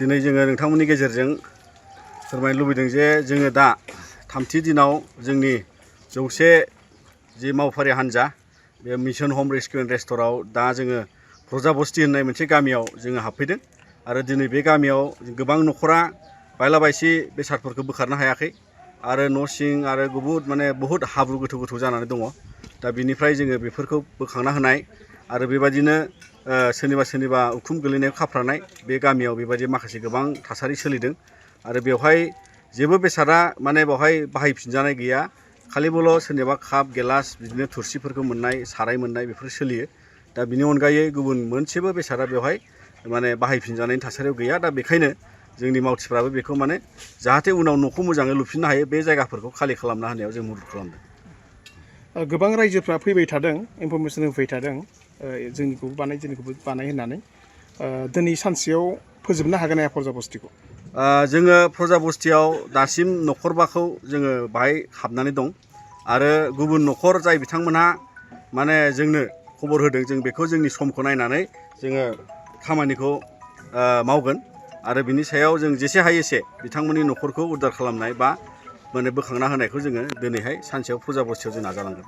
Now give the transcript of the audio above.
दिनै जोङो नोंथांमोननि गेजेरजों फोरमायनो लुबैदों जे जोङो दा थामथि दिनाव जोंनि 100 जि मावफारि हान्जा बे मिशन हम रेस्किउ एन्ड रेस्ट'राव दा जोङो प्रजाबस्ति होननाय मोनसे गामियाव जोङो हाबफैदों आरो दिनै बे गामियाव गोबां न'खरा बायला बायसि बेसादफोरखौ बोखारनो हायाखै आरो न' सिं आरो बहुद हाब्रु गोथौ गोथौ जानानै दङ। दा बिनिफ्राय जोङो बेफोरखौ बोखांना होनाय आरो बेबायदिनो सोरनिबा उखुम गोलैनायाव खाफ्रानाय बे गामियाव बेबायदि माखासे गोबां थासारि सोलिदों आरो बेवहाय जेबो बेसादा बेवहाय बाहायफिनजानाय गैया। खालिबोल' सोरनिबा काप गिलास बिदिनो थुरसिफोरखौ मोननाय साराय मोननाय बेफोर सोलियो। दा बिनि अनगायै गुबुन मोनसेबो बेसादा बेवहाय बाहायफिनजानायनि थासारियाव गैया। दा बेखायनो जोंनि मावथिफ्राबो बेखौ जाहाथे उनाव न'खौ मोजाङै लुफिननो हायो बे जायगाफोरखौ खालि खालामना होनायाव जों मदद खालामदों। गोबां रायजोफ्रा फैबाय थादों, इनफरमेसन होफैबाय थादों जोंनिखौबो बानाय होननानै। दिनै सानसेयाव फोजोबनो हागोन ना हाया प्रजाबस्तिखौ? जोङो प्रजाबस्तियाव दासिम न'खरबाखौ जोङो बाहाय हाबनानै दं आरो गुबुन न'खर जाय बिथांमोनहा जोंनो खबर होदों जों बेखौ जोंनि समखौ नायनानै जोङो खामानिखौ मावगोन आरो बिनि सायाव जों जेसे हायो एसे बिथांमोननि न'खरखौ उद्धार खालामनाय बा बोखांना होनायखौ जोङो दिनैहाय सानसेयाव प्रजाबस्तियाव जों नाजालांगोन।